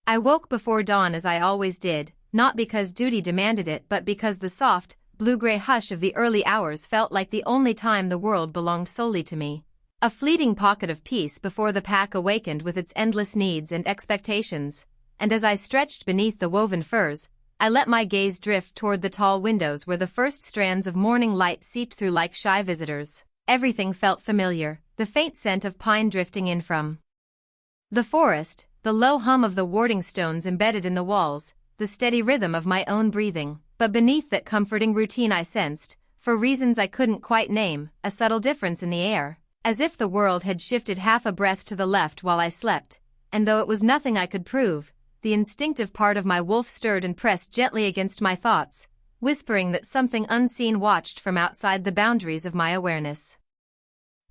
I woke before dawn as I always did, not because duty demanded it but because the soft, blue-gray hush of the early hours felt like the only time the world belonged solely to me. A fleeting pocket of peace before the pack awakened with its endless needs and expectations, and as I stretched beneath the woven furs, I let my gaze drift toward the tall windows where the first strands of morning light seeped through like shy visitors. Everything felt familiar, the faint scent of pine drifting in from the forest, the low hum of the warding stones embedded in the walls, the steady rhythm of my own breathing. But beneath that comforting routine I sensed, for reasons I couldn't quite name, a subtle difference in the air, as if the world had shifted half a breath to the left while I slept, and though it was nothing I could prove, the instinctive part of my wolf stirred and pressed gently against my thoughts, whispering that something unseen watched from outside the boundaries of my awareness.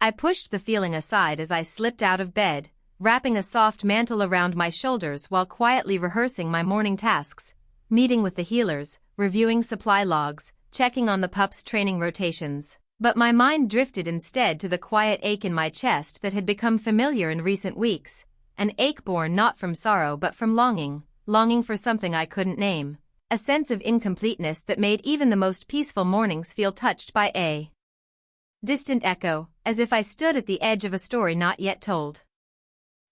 I pushed the feeling aside as I slipped out of bed, wrapping a soft mantle around my shoulders while quietly rehearsing my morning tasks, meeting with the healers, reviewing supply logs, checking on the pup's training rotations. But my mind drifted instead to the quiet ache in my chest that had become familiar in recent weeks, an ache born not from sorrow but from longing for something I couldn't name, a sense of incompleteness that made even the most peaceful mornings feel touched by a distant echo, as if I stood at the edge of a story not yet told.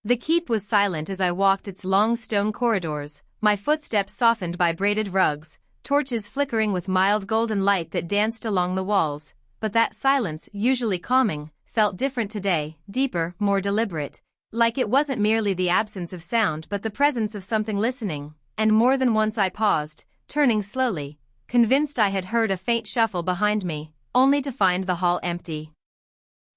The keep was silent as I walked its long stone corridors, my footsteps softened by braided rugs, torches flickering with mild golden light that danced along the walls, but that silence, usually calming, felt different today, deeper, more deliberate, like it wasn't merely the absence of sound but the presence of something listening, and more than once I paused, turning slowly, convinced I had heard a faint shuffle behind me, only to find the hall empty.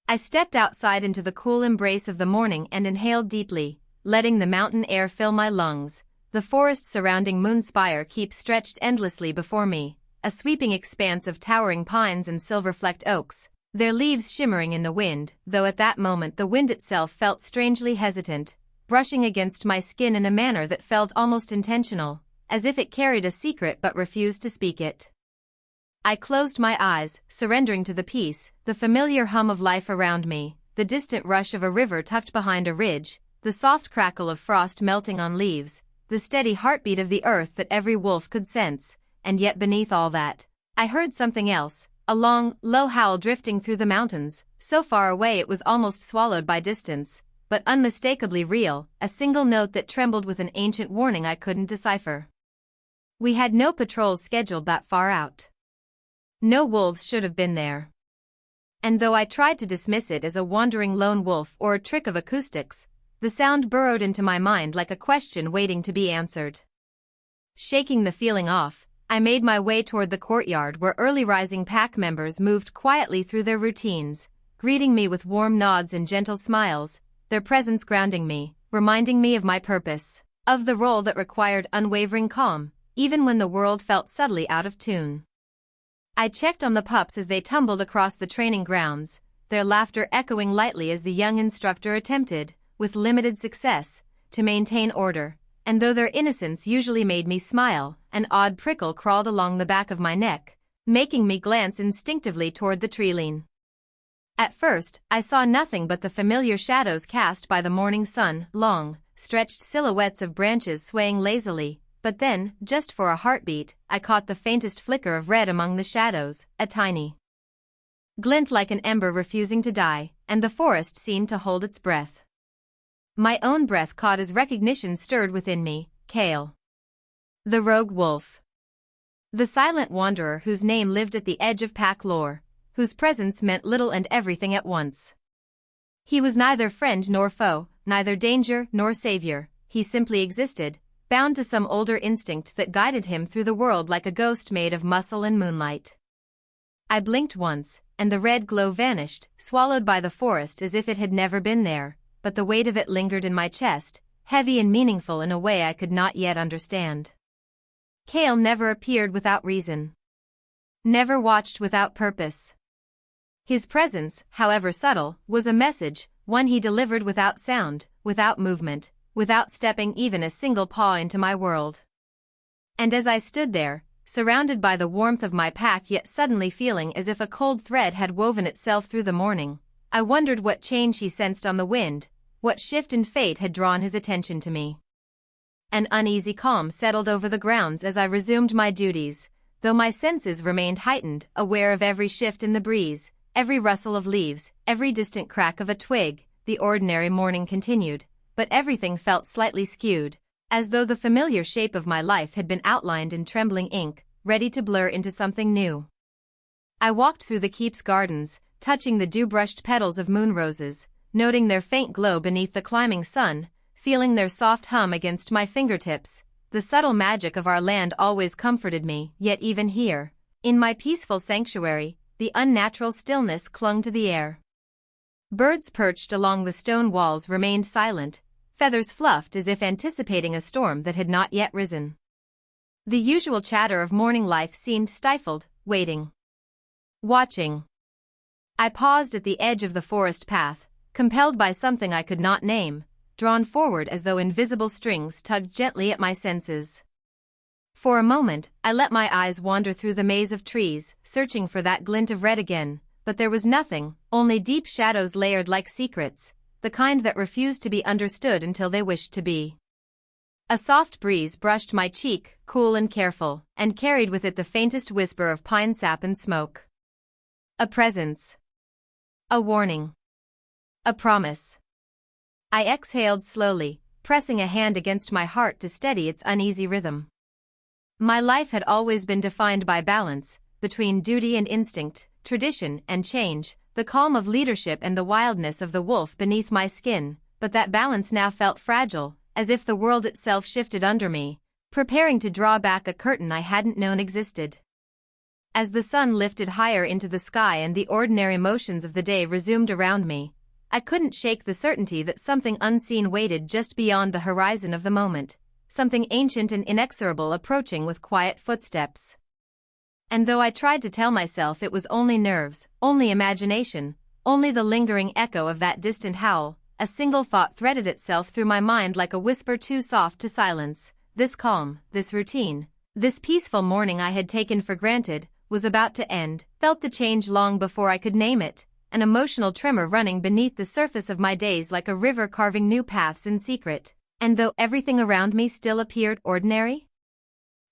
I stepped outside into the cool embrace of the morning and inhaled deeply, letting the mountain air fill my lungs. The forest surrounding Moonspire Keep stretched endlessly before me, a sweeping expanse of towering pines and silver-flecked oaks, their leaves shimmering in the wind, though at that moment the wind itself felt strangely hesitant, brushing against my skin in a manner that felt almost intentional, as if it carried a secret but refused to speak it. I closed my eyes, surrendering to the peace, the familiar hum of life around me, the distant rush of a river tucked behind a ridge, the soft crackle of frost melting on leaves, the steady heartbeat of the earth that every wolf could sense, and yet beneath all that, I heard something else, a long, low howl drifting through the mountains, so far away it was almost swallowed by distance, but unmistakably real, a single note that trembled with an ancient warning I couldn't decipher. We had no patrols scheduled that far out. No wolves should have been there. And though I tried to dismiss it as a wandering lone wolf or a trick of acoustics, the sound burrowed into my mind like a question waiting to be answered. Shaking the feeling off, I made my way toward the courtyard where early-rising pack members moved quietly through their routines, greeting me with warm nods and gentle smiles, their presence grounding me, reminding me of my purpose, of the role that required unwavering calm, even when the world felt subtly out of tune. I checked on the pups as they tumbled across the training grounds, their laughter echoing lightly as the young instructor attempted, with limited success, to maintain order, and though their innocence usually made me smile, an odd prickle crawled along the back of my neck, making me glance instinctively toward the treeline. At first, I saw nothing but the familiar shadows cast by the morning sun, long, stretched silhouettes of branches swaying lazily, but then, just for a heartbeat, I caught the faintest flicker of red among the shadows, a tiny glint like an ember refusing to die, and the forest seemed to hold its breath. My own breath caught as recognition stirred within me, Kale. The rogue wolf. The silent wanderer whose name lived at the edge of pack lore, whose presence meant little and everything at once. He was neither friend nor foe, neither danger nor savior, he simply existed, bound to some older instinct that guided him through the world like a ghost made of muscle and moonlight. I blinked once, and the red glow vanished, swallowed by the forest as if it had never been there, but the weight of it lingered in my chest, heavy and meaningful in a way I could not yet understand. Kale never appeared without reason. Never watched without purpose. His presence, however subtle, was a message, one he delivered without sound, without movement, without stepping even a single paw into my world. And as I stood there, surrounded by the warmth of my pack yet suddenly feeling as if a cold thread had woven itself through the morning, I wondered what change he sensed on the wind, what shift in fate had drawn his attention to me. An uneasy calm settled over the grounds as I resumed my duties, though my senses remained heightened, aware of every shift in the breeze, every rustle of leaves, every distant crack of a twig. The ordinary morning continued, but everything felt slightly skewed, as though the familiar shape of my life had been outlined in trembling ink, ready to blur into something new. I walked through the keep's gardens, touching the dew-brushed petals of moon roses, noting their faint glow beneath the climbing sun, feeling their soft hum against my fingertips. The subtle magic of our land always comforted me, yet even here, in my peaceful sanctuary, the unnatural stillness clung to the air. Birds perched along the stone walls remained silent, feathers fluffed as if anticipating a storm that had not yet risen. The usual chatter of morning life seemed stifled, waiting. Watching. I paused at the edge of the forest path, compelled by something I could not name, drawn forward as though invisible strings tugged gently at my senses. For a moment, I let my eyes wander through the maze of trees, searching for that glint of red again, but there was nothing, only deep shadows layered like secrets, the kind that refused to be understood until they wished to be. A soft breeze brushed my cheek, cool and careful, and carried with it the faintest whisper of pine sap and smoke. A presence. A warning. A promise. I exhaled slowly, pressing a hand against my heart to steady its uneasy rhythm. My life had always been defined by balance, between duty and instinct, tradition and change, the calm of leadership and the wildness of the wolf beneath my skin, but that balance now felt fragile, as if the world itself shifted under me, preparing to draw back a curtain I hadn't known existed. As the sun lifted higher into the sky and the ordinary motions of the day resumed around me, I couldn't shake the certainty that something unseen waited just beyond the horizon of the moment, something ancient and inexorable approaching with quiet footsteps. And though I tried to tell myself it was only nerves, only imagination, only the lingering echo of that distant howl, a single thought threaded itself through my mind like a whisper too soft to silence. This calm, this routine, this peaceful morning I had taken for granted, was about to end. Felt the change long before I could name it, an emotional tremor running beneath the surface of my days like a river carving new paths in secret. And though everything around me still appeared ordinary?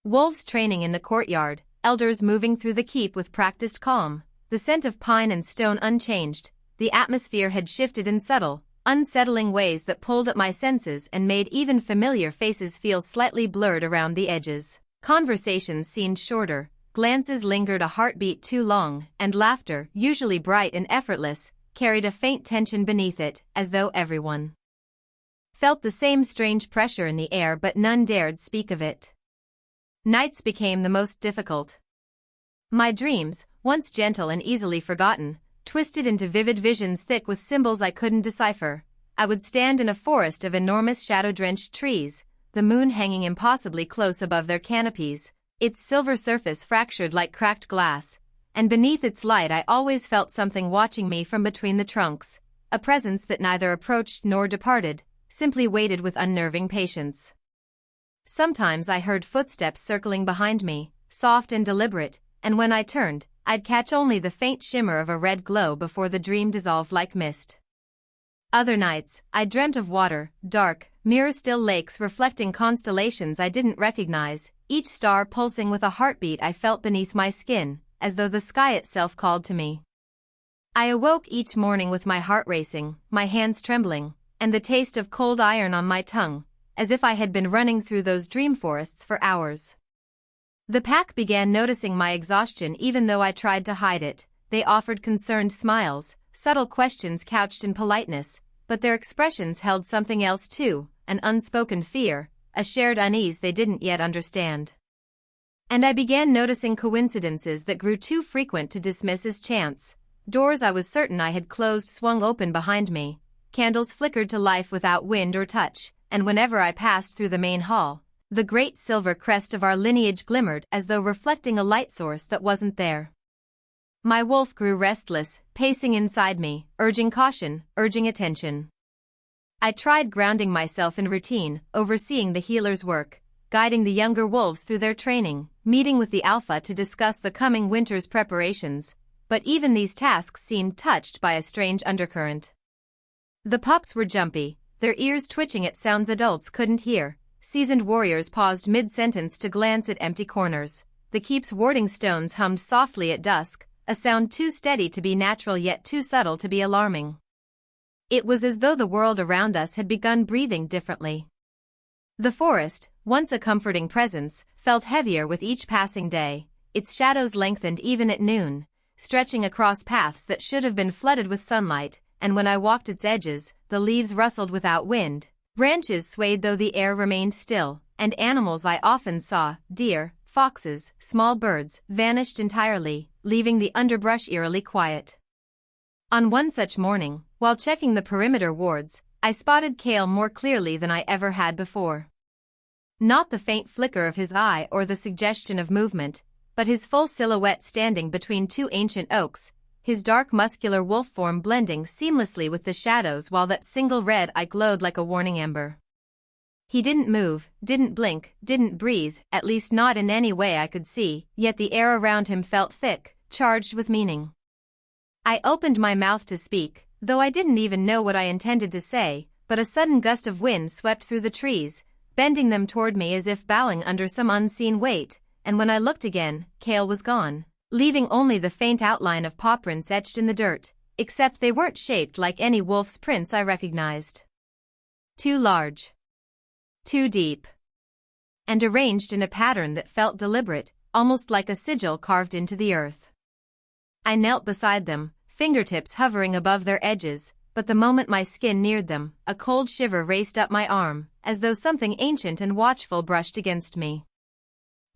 Wolves training in the courtyard, elders moving through the keep with practiced calm, the scent of pine and stone unchanged, the atmosphere had shifted in subtle, unsettling ways that pulled at my senses and made even familiar faces feel slightly blurred around the edges. Conversations seemed shorter, glances lingered a heartbeat too long, and laughter, usually bright and effortless, carried a faint tension beneath it, as though everyone felt the same strange pressure in the air but none dared speak of it. Nights became the most difficult. My dreams, once gentle and easily forgotten, twisted into vivid visions thick with symbols I couldn't decipher. I would stand in a forest of enormous shadow-drenched trees, the moon hanging impossibly close above their canopies, its silver surface fractured like cracked glass, and beneath its light I always felt something watching me from between the trunks, a presence that neither approached nor departed, simply waited with unnerving patience. Sometimes I heard footsteps circling behind me, soft and deliberate, and when I turned, I'd catch only the faint shimmer of a red glow before the dream dissolved like mist. Other nights, I dreamt of water, dark, mirror-still lakes reflecting constellations I didn't recognize, each star pulsing with a heartbeat I felt beneath my skin, as though the sky itself called to me. I awoke each morning with my heart racing, my hands trembling, and the taste of cold iron on my tongue, as if I had been running through those dream forests for hours. The pack began noticing my exhaustion even though I tried to hide it. They offered concerned smiles, subtle questions couched in politeness, but their expressions held something else too, an unspoken fear, a shared unease they didn't yet understand. And I began noticing coincidences that grew too frequent to dismiss as chance. Doors I was certain I had closed swung open behind me, candles flickered to life without wind or touch, and whenever I passed through the main hall, the great silver crest of our lineage glimmered as though reflecting a light source that wasn't there. My wolf grew restless, pacing inside me, urging caution, urging attention. I tried grounding myself in routine, overseeing the healer's work, guiding the younger wolves through their training, meeting with the alpha to discuss the coming winter's preparations, but even these tasks seemed touched by a strange undercurrent. The pups were jumpy, their ears twitching at sounds adults couldn't hear, seasoned warriors paused mid-sentence to glance at empty corners. The keep's warding stones hummed softly at dusk, a sound too steady to be natural yet too subtle to be alarming. It was as though the world around us had begun breathing differently. The forest, once a comforting presence, felt heavier with each passing day. Its shadows lengthened even at noon, stretching across paths that should have been flooded with sunlight, and when I walked its edges, the leaves rustled without wind, branches swayed though the air remained still, and animals I often saw, deer, foxes, small birds, vanished entirely, leaving the underbrush eerily quiet. On one such morning, while checking the perimeter wards, I spotted Cale more clearly than I ever had before. Not the faint flicker of his eye or the suggestion of movement, but his full silhouette standing between two ancient oaks, his dark muscular wolf form blending seamlessly with the shadows while that single red eye glowed like a warning ember. He didn't move, didn't blink, didn't breathe, at least not in any way I could see, yet the air around him felt thick, charged with meaning. I opened my mouth to speak, though I didn't even know what I intended to say, but a sudden gust of wind swept through the trees, bending them toward me as if bowing under some unseen weight, and when I looked again, Cale was gone, leaving only the faint outline of paw prints etched in the dirt, except they weren't shaped like any wolf's prints I recognized. Too large. Too deep. And arranged in a pattern that felt deliberate, almost like a sigil carved into the earth. I knelt beside them, fingertips hovering above their edges, but the moment my skin neared them, a cold shiver raced up my arm, as though something ancient and watchful brushed against me.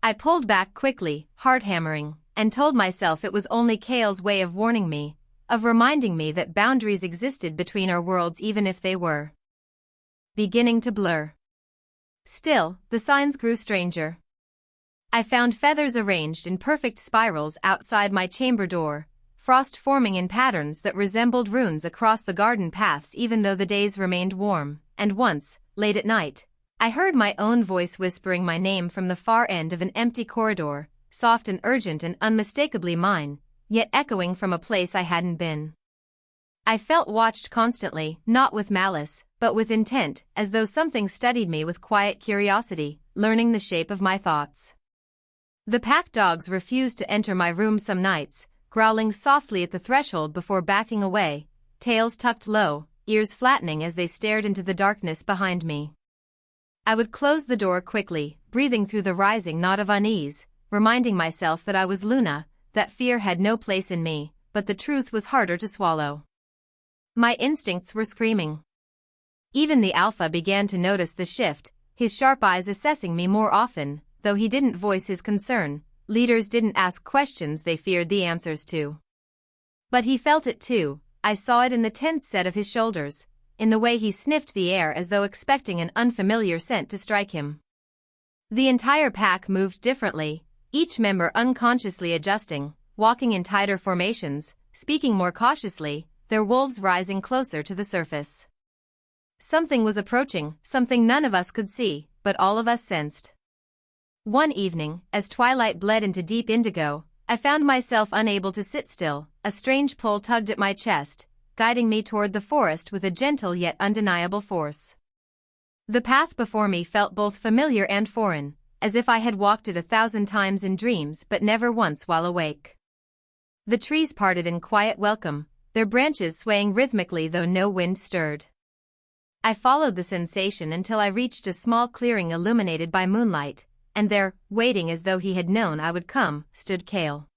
I pulled back quickly, heart hammering, and told myself it was only Cale's way of warning me, of reminding me that boundaries existed between our worlds even if they were beginning to blur. Still, the signs grew stranger. I found feathers arranged in perfect spirals outside my chamber door, frost forming in patterns that resembled runes across the garden paths even though the days remained warm, and once, late at night, I heard my own voice whispering my name from the far end of an empty corridor, soft and urgent and unmistakably mine, yet echoing from a place I hadn't been. I felt watched constantly, not with malice, but with intent, as though something studied me with quiet curiosity, learning the shape of my thoughts. The pack dogs refused to enter my room some nights, growling softly at the threshold before backing away, tails tucked low, ears flattening as they stared into the darkness behind me. I would close the door quickly, breathing through the rising knot of unease, reminding myself that I was Luna, that fear had no place in me, but the truth was harder to swallow. My instincts were screaming. Even the alpha began to notice the shift, his sharp eyes assessing me more often, though he didn't voice his concern. Leaders didn't ask questions they feared the answers to. But he felt it too. I saw it in the tense set of his shoulders, in the way he sniffed the air as though expecting an unfamiliar scent to strike him. The entire pack moved differently, each member unconsciously adjusting, walking in tighter formations, speaking more cautiously, their wolves rising closer to the surface. Something was approaching, something none of us could see, but all of us sensed. One evening, as twilight bled into deep indigo, I found myself unable to sit still. A strange pull tugged at my chest, guiding me toward the forest with a gentle yet undeniable force. The path before me felt both familiar and foreign, as if I had walked it 1,000 times in dreams but never once while awake. The trees parted in quiet welcome, their branches swaying rhythmically though no wind stirred. I followed the sensation until I reached a small clearing illuminated by moonlight, and there, waiting as though he had known I would come, stood Cale.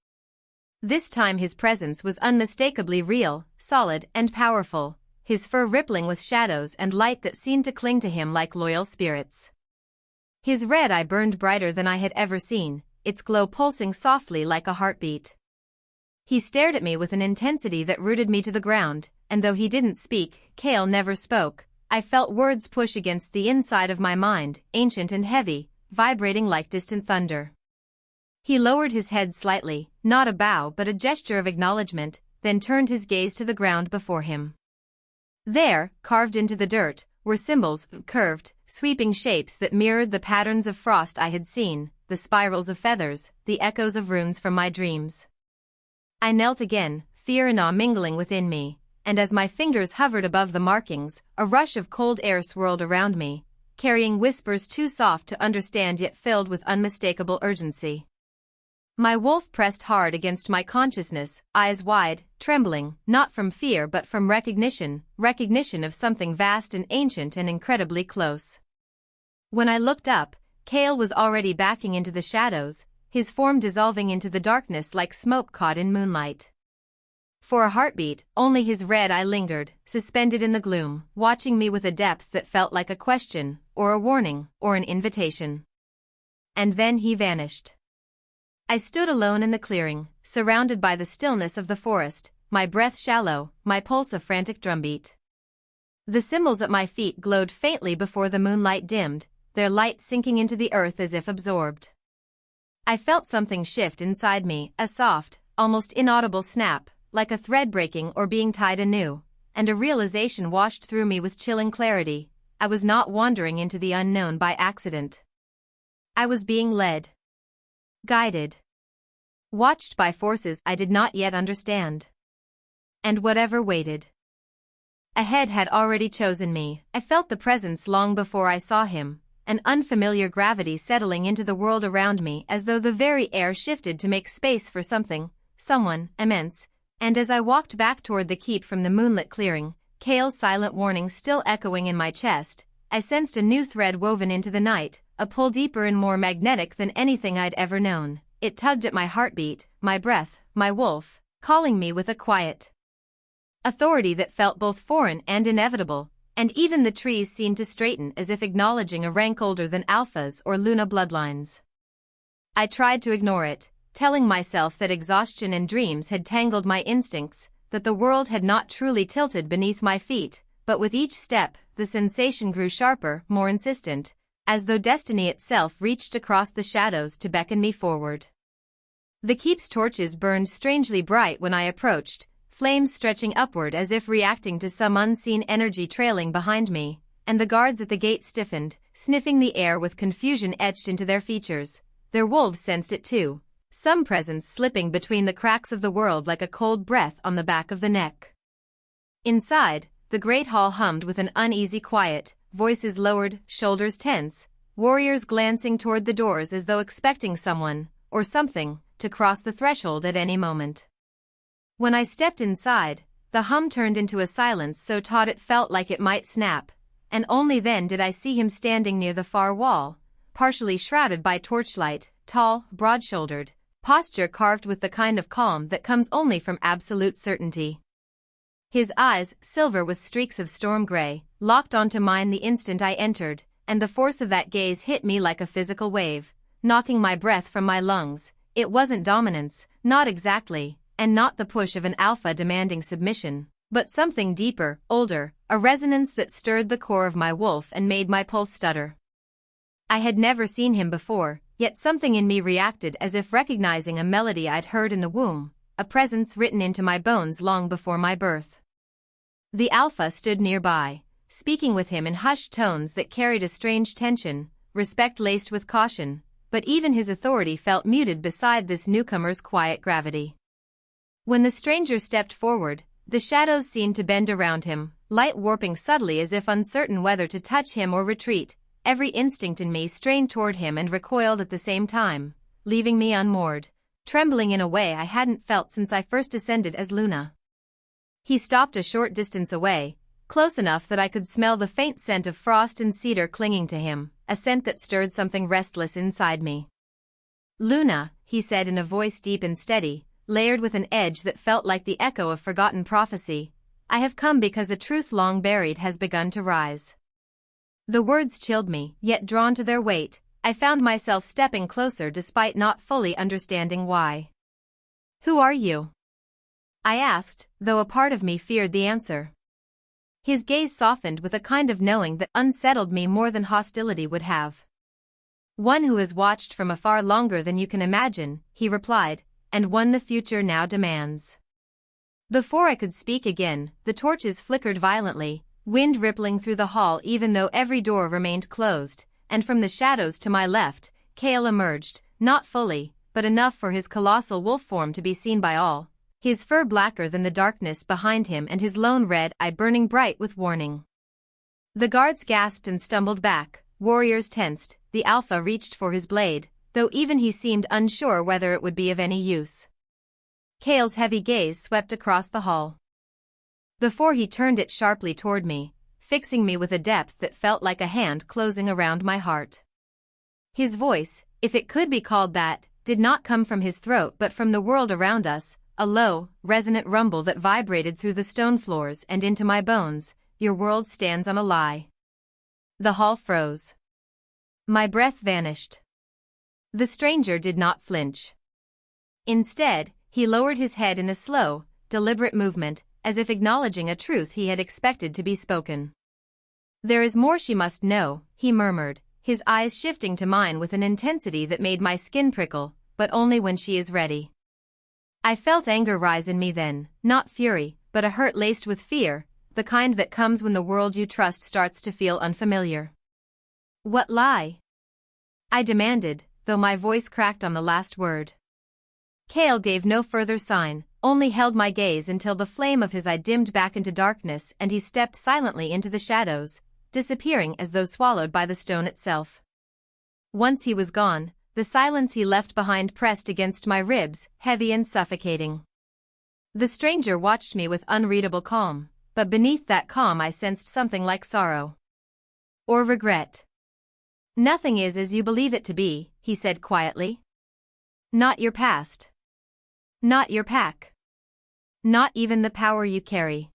This time his presence was unmistakably real, solid and powerful, his fur rippling with shadows and light that seemed to cling to him like loyal spirits. His red eye burned brighter than I had ever seen, its glow pulsing softly like a heartbeat. He stared at me with an intensity that rooted me to the ground, and though he didn't speak, Cale never spoke. I felt words push against the inside of my mind, ancient and heavy, vibrating like distant thunder. He lowered his head slightly, not a bow but a gesture of acknowledgement, then turned his gaze to the ground before him. There, carved into the dirt, were symbols, curved, sweeping shapes that mirrored the patterns of frost I had seen, the spirals of feathers, the echoes of runes from my dreams. I knelt again, fear and awe mingling within me, and as my fingers hovered above the markings, a rush of cold air swirled around me, carrying whispers too soft to understand yet filled with unmistakable urgency. My wolf pressed hard against my consciousness, eyes wide, trembling, not from fear but from recognition of something vast and ancient and incredibly close. When I looked up, Cale was already backing into the shadows, his form dissolving into the darkness like smoke caught in moonlight. For a heartbeat, only his red eye lingered, suspended in the gloom, watching me with a depth that felt like a question, or a warning, or an invitation. And then he vanished. I stood alone in the clearing, surrounded by the stillness of the forest, my breath shallow, my pulse a frantic drumbeat. The symbols at my feet glowed faintly before the moonlight dimmed, their light sinking into the earth as if absorbed. I felt something shift inside me, a soft, almost inaudible snap, like a thread breaking or being tied anew, and a realization washed through me with chilling clarity. I was not wandering into the unknown by accident. I was being led, guided, watched by forces I did not yet understand. And whatever waited ahead had already chosen me. I felt the presence long before I saw him, an unfamiliar gravity settling into the world around me as though the very air shifted to make space for something, someone, immense. And as I walked back toward the keep from the moonlit clearing, Cale's silent warning still echoing in my chest, I sensed a new thread woven into the night, a pull deeper and more magnetic than anything I'd ever known. It tugged at my heartbeat, my breath, my wolf, calling me with a quiet authority that felt both foreign and inevitable, and even the trees seemed to straighten as if acknowledging a rank older than Alpha's or Luna bloodlines. I tried to ignore it, telling myself that exhaustion and dreams had tangled my instincts, that the world had not truly tilted beneath my feet, but with each step, the sensation grew sharper, more insistent, as though destiny itself reached across the shadows to beckon me forward. The keep's torches burned strangely bright when I approached, flames stretching upward as if reacting to some unseen energy trailing behind me, and the guards at the gate stiffened, sniffing the air with confusion etched into their features. Their wolves sensed it too, some presence slipping between the cracks of the world like a cold breath on the back of the neck. Inside, the great hall hummed with an uneasy quiet, voices lowered, shoulders tense, warriors glancing toward the doors as though expecting someone, or something, to cross the threshold at any moment. When I stepped inside, the hum turned into a silence so taut it felt like it might snap, and only then did I see him standing near the far wall, partially shrouded by torchlight, tall, broad-shouldered, posture carved with the kind of calm that comes only from absolute certainty. His eyes, silver with streaks of storm gray, locked onto mine the instant I entered, and the force of that gaze hit me like a physical wave, knocking my breath from my lungs. It wasn't dominance, not exactly, and not the push of an alpha demanding submission, but something deeper, older, a resonance that stirred the core of my wolf and made my pulse stutter. I had never seen him before, yet something in me reacted as if recognizing a melody I'd heard in the womb, a presence written into my bones long before my birth. The alpha stood nearby, speaking with him in hushed tones that carried a strange tension, respect laced with caution, but even his authority felt muted beside this newcomer's quiet gravity. When the stranger stepped forward, the shadows seemed to bend around him, light warping subtly as if uncertain whether to touch him or retreat. Every instinct in me strained toward him and recoiled at the same time, leaving me unmoored, trembling in a way I hadn't felt since I first ascended as Luna. He stopped a short distance away, close enough that I could smell the faint scent of frost and cedar clinging to him, a scent that stirred something restless inside me. "Luna," he said in a voice deep and steady, layered with an edge that felt like the echo of forgotten prophecy, "I have come because a truth long buried has begun to rise." The words chilled me, yet drawn to their weight, I found myself stepping closer despite not fully understanding why. "Who are you?" I asked, though a part of me feared the answer. His gaze softened with a kind of knowing that unsettled me more than hostility would have. "One who has watched from afar longer than you can imagine," he replied, "and one the future now demands." Before I could speak again, the torches flickered violently, wind rippling through the hall even though every door remained closed, and from the shadows to my left, Cale emerged, not fully, but enough for his colossal wolf form to be seen by all, his fur blacker than the darkness behind him and his lone red eye burning bright with warning. The guards gasped and stumbled back, warriors tensed, the alpha reached for his blade, though even he seemed unsure whether it would be of any use. Cale's heavy gaze swept across the hall. Before he turned it sharply toward me, fixing me with a depth that felt like a hand closing around my heart. His voice, if it could be called that, did not come from his throat but from the world around us, a low, resonant rumble that vibrated through the stone floors and into my bones. Your world stands on a lie. The hall froze. My breath vanished. The stranger did not flinch. Instead, he lowered his head in a slow, deliberate movement, as if acknowledging a truth he had expected to be spoken. There is more she must know, he murmured, his eyes shifting to mine with an intensity that made my skin prickle, but only when she is ready. I felt anger rise in me then, not fury, but a hurt laced with fear, the kind that comes when the world you trust starts to feel unfamiliar. What lie? I demanded, though my voice cracked on the last word. Cale gave no further sign, only held my gaze until the flame of his eye dimmed back into darkness and he stepped silently into the shadows, disappearing as though swallowed by the stone itself. Once he was gone, the silence he left behind pressed against my ribs, heavy and suffocating. The stranger watched me with unreadable calm, but beneath that calm I sensed something like sorrow. Or regret. Nothing is as you believe it to be, he said quietly. Not your past. Not your pack. Not even the power you carry.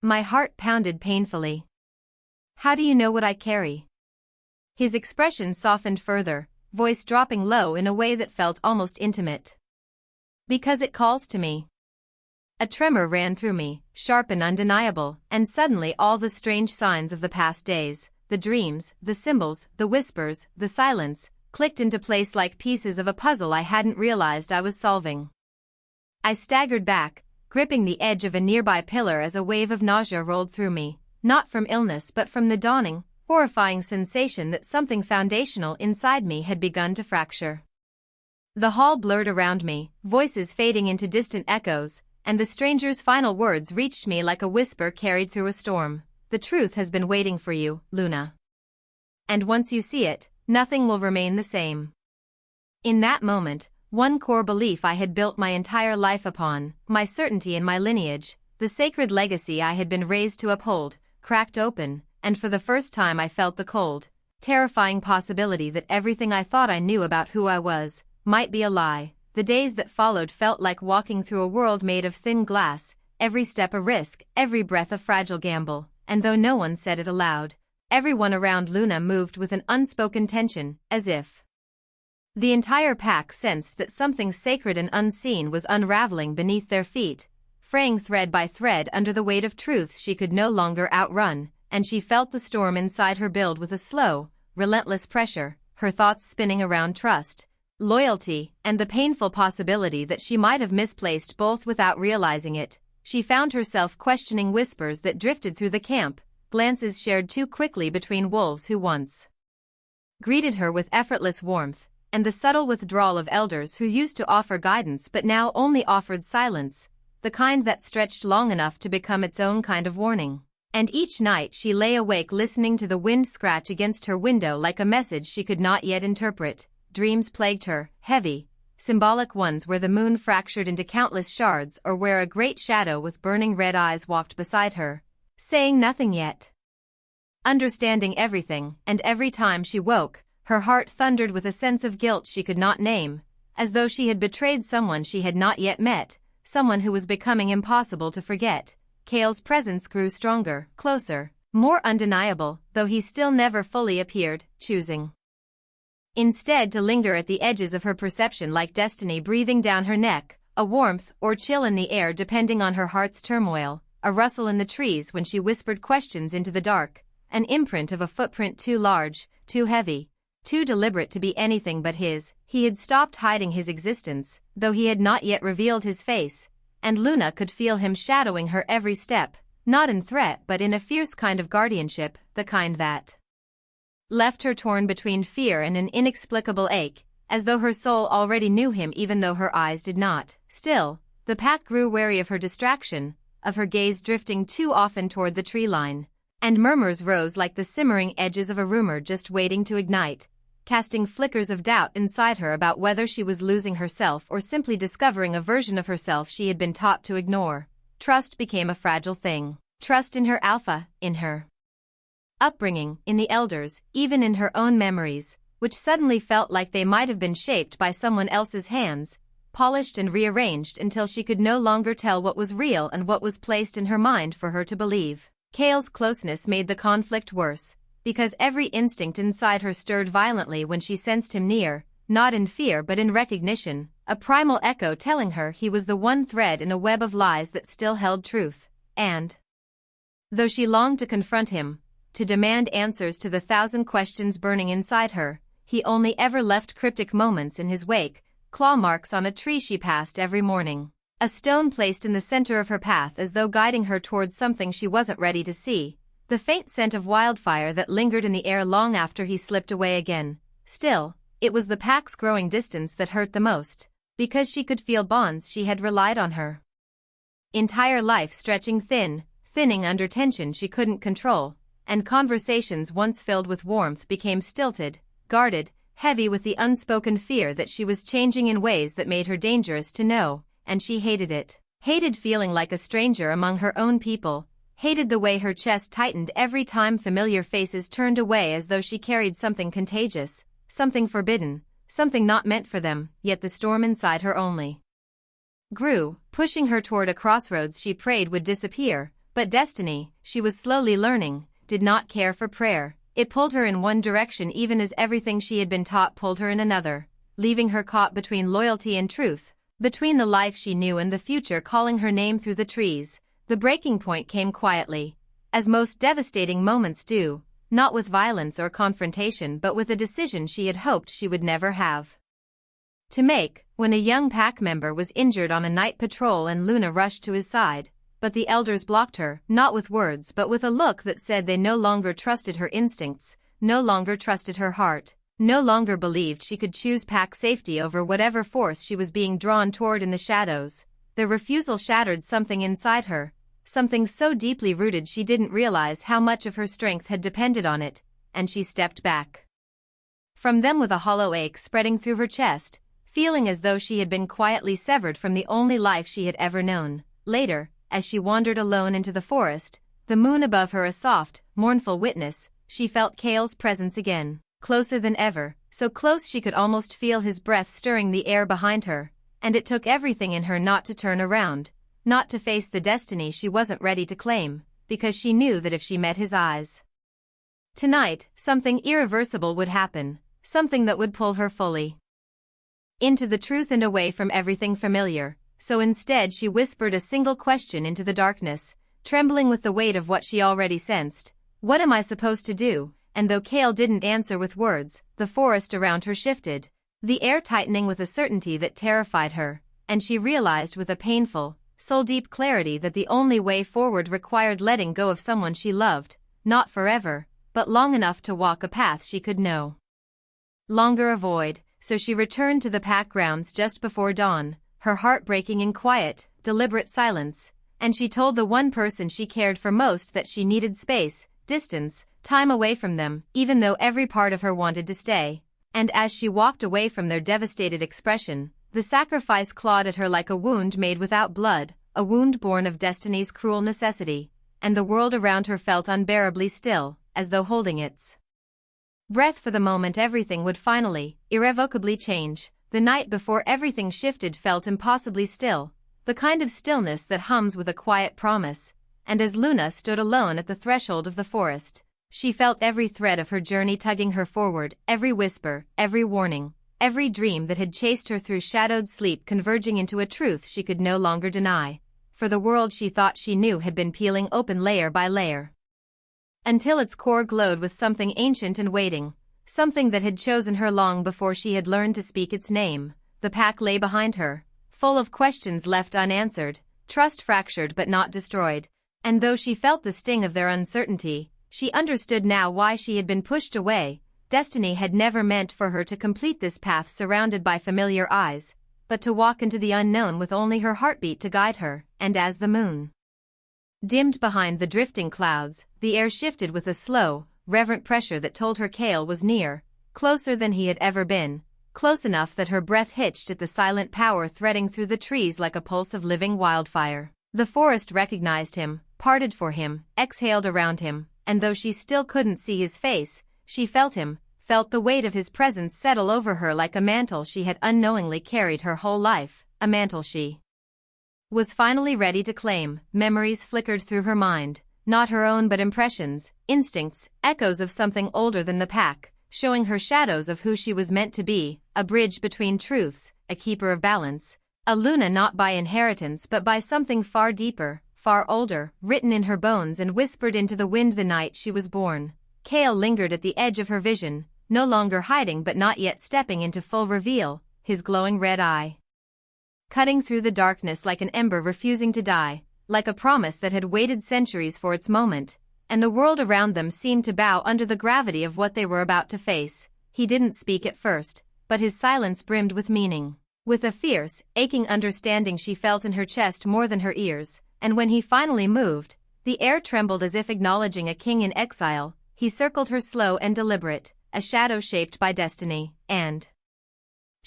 My heart pounded painfully. How do you know what I carry? His expression softened further, voice dropping low in a way that felt almost intimate. Because it calls to me. A tremor ran through me, sharp and undeniable, and suddenly all the strange signs of the past days, the dreams, the symbols, the whispers, the silence, clicked into place like pieces of a puzzle I hadn't realized I was solving. I staggered back, gripping the edge of a nearby pillar as a wave of nausea rolled through me, not from illness but from the dawning, horrifying sensation that something foundational inside me had begun to fracture. The hall blurred around me, voices fading into distant echoes, and the stranger's final words reached me like a whisper carried through a storm. The truth has been waiting for you, Luna. And once you see it, nothing will remain the same. In that moment, one core belief I had built my entire life upon, my certainty in my lineage, the sacred legacy I had been raised to uphold, cracked open, and for the first time I felt the cold, terrifying possibility that everything I thought I knew about who I was, might be a lie. The days that followed felt like walking through a world made of thin glass, every step a risk, every breath a fragile gamble, and though no one said it aloud, everyone around Luna moved with an unspoken tension, as if the entire pack sensed that something sacred and unseen was unraveling beneath their feet, fraying thread by thread under the weight of truths she could no longer outrun, and she felt the storm inside her build with a slow, relentless pressure, her thoughts spinning around trust, loyalty, and the painful possibility that she might have misplaced both without realizing it. She found herself questioning whispers that drifted through the camp, glances shared too quickly between wolves who once greeted her with effortless warmth, and the subtle withdrawal of elders who used to offer guidance but now only offered silence, the kind that stretched long enough to become its own kind of warning. And each night she lay awake listening to the wind scratch against her window like a message she could not yet interpret. Dreams plagued her, heavy, symbolic ones where the moon fractured into countless shards or where a great shadow with burning red eyes walked beside her, saying nothing yet, understanding everything, and every time she woke, her heart thundered with a sense of guilt she could not name, as though she had betrayed someone she had not yet met, someone who was becoming impossible to forget. Cale's presence grew stronger, closer, more undeniable, though he still never fully appeared, choosing instead to linger at the edges of her perception like destiny breathing down her neck, a warmth or chill in the air depending on her heart's turmoil, a rustle in the trees when she whispered questions into the dark, an imprint of a footprint too large, too heavy, too deliberate to be anything but his. He had stopped hiding his existence, though he had not yet revealed his face, and Luna could feel him shadowing her every step, not in threat but in a fierce kind of guardianship, the kind that left her torn between fear and an inexplicable ache, as though her soul already knew him even though her eyes did not. Still, the pack grew wary of her distraction, of her gaze drifting too often toward the tree line, And murmurs rose like the simmering edges of a rumor just waiting to ignite, casting flickers of doubt inside her about whether she was losing herself or simply discovering a version of herself she had been taught to ignore. Trust became a fragile thing. Trust in her alpha, in her upbringing, in the elders, even in her own memories, which suddenly felt like they might have been shaped by someone else's hands, polished and rearranged until she could no longer tell what was real and what was placed in her mind for her to believe. Cale's closeness made the conflict worse, because every instinct inside her stirred violently when she sensed him near, not in fear but in recognition, a primal echo telling her he was the one thread in a web of lies that still held truth. And though she longed to confront him, to demand answers to the thousand questions burning inside her, he only ever left cryptic moments in his wake, claw marks on a tree she passed every morning, a stone placed in the center of her path as though guiding her towards something she wasn't ready to see, the faint scent of wildfire that lingered in the air long after he slipped away again. Still, it was the pack's growing distance that hurt the most, because she could feel bonds she had relied on her entire life stretching thinning under tension she couldn't control, and conversations once filled with warmth became stilted, guarded, heavy with the unspoken fear that she was changing in ways that made her dangerous to know, and she hated it. Hated feeling like a stranger among her own people, hated the way her chest tightened every time familiar faces turned away as though she carried something contagious, something forbidden, something not meant for them, yet the storm inside her only grew, pushing her toward a crossroads she prayed would disappear, but destiny, she was slowly learning, did not care for prayer. It pulled her in one direction even as everything she had been taught pulled her in another, leaving her caught between loyalty and truth, between the life she knew and the future calling her name through the trees. The breaking point came quietly, as most devastating moments do, not with violence or confrontation but with a decision she had hoped she would never have to make, when a young pack member was injured on a night patrol and Luna rushed to his side. But the elders blocked her, not with words but with a look that said they no longer trusted her instincts, no longer trusted her heart, no longer believed she could choose pack safety over whatever force she was being drawn toward in the shadows. Their refusal shattered something inside her, something so deeply rooted she didn't realize how much of her strength had depended on it, and she stepped back from them with a hollow ache spreading through her chest, feeling as though she had been quietly severed from the only life she had ever known. Later, as she wandered alone into the forest, the moon above her a soft, mournful witness, she felt Cale's presence again, closer than ever, so close she could almost feel his breath stirring the air behind her, and it took everything in her not to turn around, not to face the destiny she wasn't ready to claim, because she knew that if she met his eyes tonight, something irreversible would happen, something that would pull her fully into the truth and away from everything familiar. So instead she whispered a single question into the darkness, trembling with the weight of what she already sensed. What am I supposed to do? And though Cale didn't answer with words, the forest around her shifted, the air tightening with a certainty that terrified her, and she realized with a painful, soul-deep clarity that the only way forward required letting go of someone she loved, not forever, but long enough to walk a path she could no longer avoid. So she returned to the pack grounds just before dawn, her heart breaking in quiet, deliberate silence, and she told the one person she cared for most that she needed space, distance, time away from them, even though every part of her wanted to stay. And as she walked away from their devastated expression, the sacrifice clawed at her like a wound made without blood, a wound born of destiny's cruel necessity, and the world around her felt unbearably still, as though holding its breath for the moment everything would finally, irrevocably change. The night before everything shifted felt impossibly still, the kind of stillness that hums with a quiet promise, and as Luna stood alone at the threshold of the forest, she felt every thread of her journey tugging her forward, every whisper, every warning, every dream that had chased her through shadowed sleep converging into a truth she could no longer deny, for the world she thought she knew had been peeling open layer by layer, until its core glowed with something ancient and waiting, something that had chosen her long before she had learned to speak its name. The pack lay behind her, full of questions left unanswered, trust fractured but not destroyed, and though she felt the sting of their uncertainty, she understood now why she had been pushed away. Destiny had never meant for her to complete this path surrounded by familiar eyes, but to walk into the unknown with only her heartbeat to guide her. And as the moon Dimmed behind the drifting clouds, the air shifted with a slow, reverent pressure that told her Cale was near, closer than he had ever been, close enough that her breath hitched at the silent power threading through the trees like a pulse of living wildfire. The forest recognized him, parted for him, exhaled around him, and though she still couldn't see his face, she felt him, felt the weight of his presence settle over her like a mantle she had unknowingly carried her whole life, a mantle she was finally ready to claim. Memories flickered through her mind, not her own but impressions, instincts, echoes of something older than the pack, showing her shadows of who she was meant to be, a bridge between truths, a keeper of balance, a Luna not by inheritance but by something far deeper, far older, written in her bones and whispered into the wind the night she was born. Cale lingered at the edge of her vision, no longer hiding but not yet stepping into full reveal, his glowing red eye cutting through the darkness like an ember refusing to die, like a promise that had waited centuries for its moment, and the world around them seemed to bow under the gravity of what they were about to face. He didn't speak at first, but his silence brimmed with meaning, with a fierce, aching understanding she felt in her chest more than her ears, and when he finally moved, the air trembled as if acknowledging a king in exile. He circled her slow and deliberate, a shadow shaped by destiny, and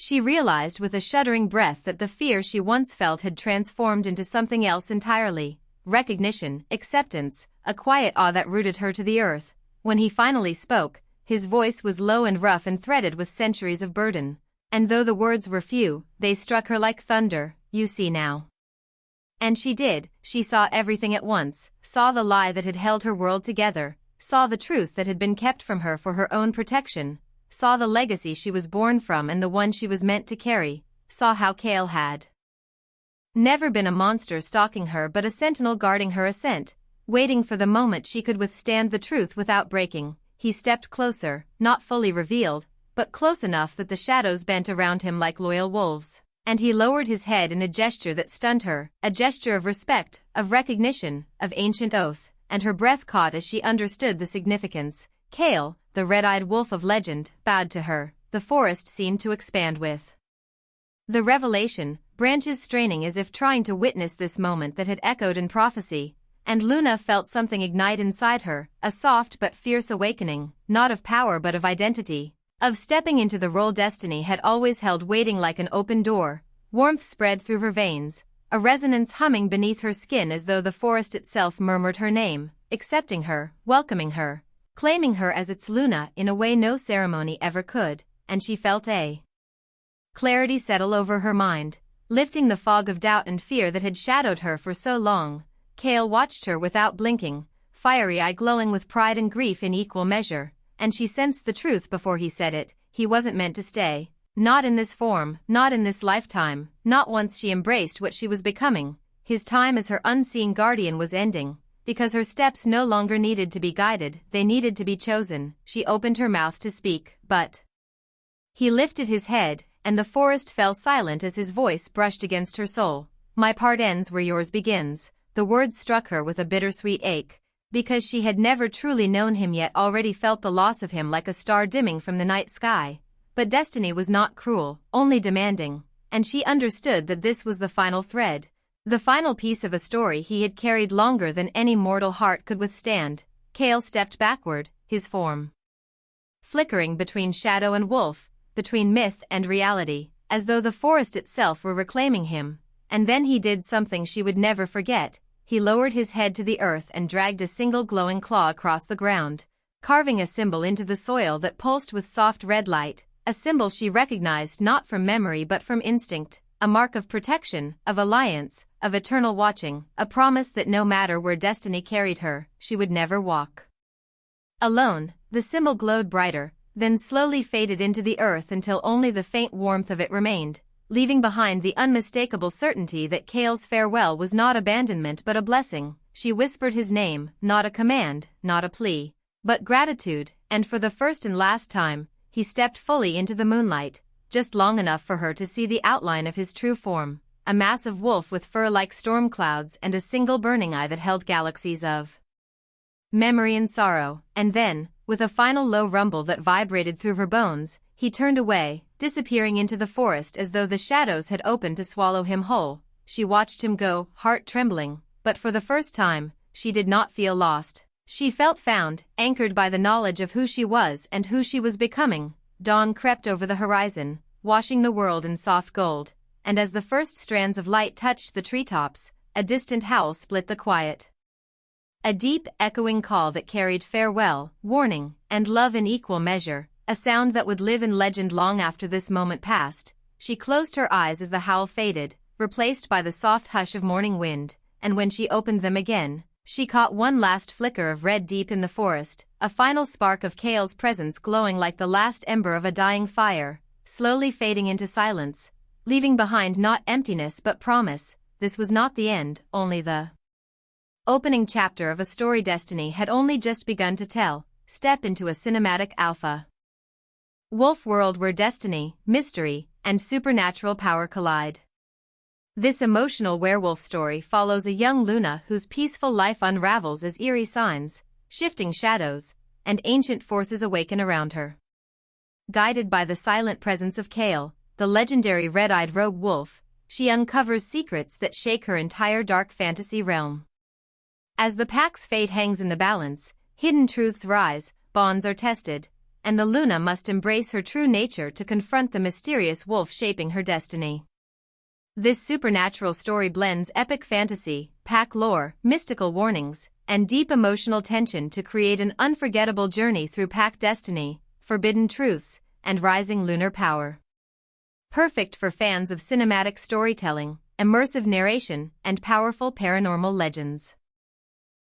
she realized with a shuddering breath that the fear she once felt had transformed into something else entirely, recognition, acceptance, a quiet awe that rooted her to the earth. When he finally spoke, his voice was low and rough and threaded with centuries of burden, and though the words were few, they struck her like thunder. "You see now." And she did. She saw everything at once, saw the lie that had held her world together, saw the truth that had been kept from her for her own protection, saw the legacy she was born from and the one she was meant to carry, saw how Cale had never been a monster stalking her but a sentinel guarding her ascent, waiting for the moment she could withstand the truth without breaking. He stepped closer, not fully revealed, but close enough that the shadows bent around him like loyal wolves, and he lowered his head in a gesture that stunned her, a gesture of respect, of recognition, of ancient oath, and her breath caught as she understood the significance. Cale, the red-eyed wolf of legend, bowed to her. The forest seemed to expand with the revelation, branches straining as if trying to witness this moment that had echoed in prophecy, and Luna felt something ignite inside her, a soft but fierce awakening, not of power but of identity, of stepping into the role destiny had always held waiting like an open door. Warmth spread through her veins, a resonance humming beneath her skin as though the forest itself murmured her name, accepting her, welcoming her, claiming her as its Luna in a way no ceremony ever could, and she felt a clarity settle over her mind, lifting the fog of doubt and fear that had shadowed her for so long. Cale watched her without blinking, fiery eye glowing with pride and grief in equal measure, and she sensed the truth before he said it. He wasn't meant to stay, not in this form, not in this lifetime, not once she embraced what she was becoming. His time as her unseen guardian was ending, because her steps no longer needed to be guided, they needed to be chosen. She opened her mouth to speak, but he lifted his head, and the forest fell silent as his voice brushed against her soul. "My part ends where yours begins." The words struck her with a bittersweet ache, because she had never truly known him yet already felt the loss of him like a star dimming from the night sky. But destiny was not cruel, only demanding, and she understood that this was the final thread, the final piece of a story he had carried longer than any mortal heart could withstand. Cale stepped backward, his form flickering between shadow and wolf, between myth and reality, as though the forest itself were reclaiming him. And then he did something she would never forget. He lowered his head to the earth and dragged a single glowing claw across the ground, carving a symbol into the soil that pulsed with soft red light, a symbol she recognized not from memory but from instinct, a mark of protection, of alliance, of eternal watching, a promise that no matter where destiny carried her, she would never walk alone. The symbol glowed brighter, then slowly faded into the earth until only the faint warmth of it remained, leaving behind the unmistakable certainty that Cale's farewell was not abandonment but a blessing. She whispered his name, not a command, not a plea, but gratitude, and for the first and last time, he stepped fully into the moonlight, just long enough for her to see the outline of his true form, a massive wolf with fur like storm clouds and a single burning eye that held galaxies of memory and sorrow. And then, with a final low rumble that vibrated through her bones, he turned away, disappearing into the forest as though the shadows had opened to swallow him whole. She watched him go, heart trembling, but for the first time, she did not feel lost. She felt found, anchored by the knowledge of who she was and who she was becoming. Dawn crept over the horizon, washing the world in soft gold, and as the first strands of light touched the treetops, a distant howl split the quiet. A deep, echoing call that carried farewell, warning, and love in equal measure, a sound that would live in legend long after this moment passed. She closed her eyes as the howl faded, replaced by the soft hush of morning wind, and when she opened them again, she caught one last flicker of red deep in the forest, a final spark of Kale's presence glowing like the last ember of a dying fire, slowly fading into silence, leaving behind not emptiness but promise. This was not the end, only the opening chapter of a story destiny had only just begun to tell. Step into a cinematic alpha wolf world where destiny, mystery, and supernatural power collide. This emotional werewolf story follows a young Luna whose peaceful life unravels as eerie signs, shifting shadows, and ancient forces awaken around her. Guided by the silent presence of Kale, the legendary red-eyed rogue wolf, she uncovers secrets that shake her entire dark fantasy realm. As the pack's fate hangs in the balance, hidden truths rise, bonds are tested, and the Luna must embrace her true nature to confront the mysterious wolf shaping her destiny. This supernatural story blends epic fantasy, pack lore, mystical warnings, and deep emotional tension to create an unforgettable journey through pack destiny, forbidden truths, and rising lunar power. Perfect for fans of cinematic storytelling, immersive narration, and powerful paranormal legends.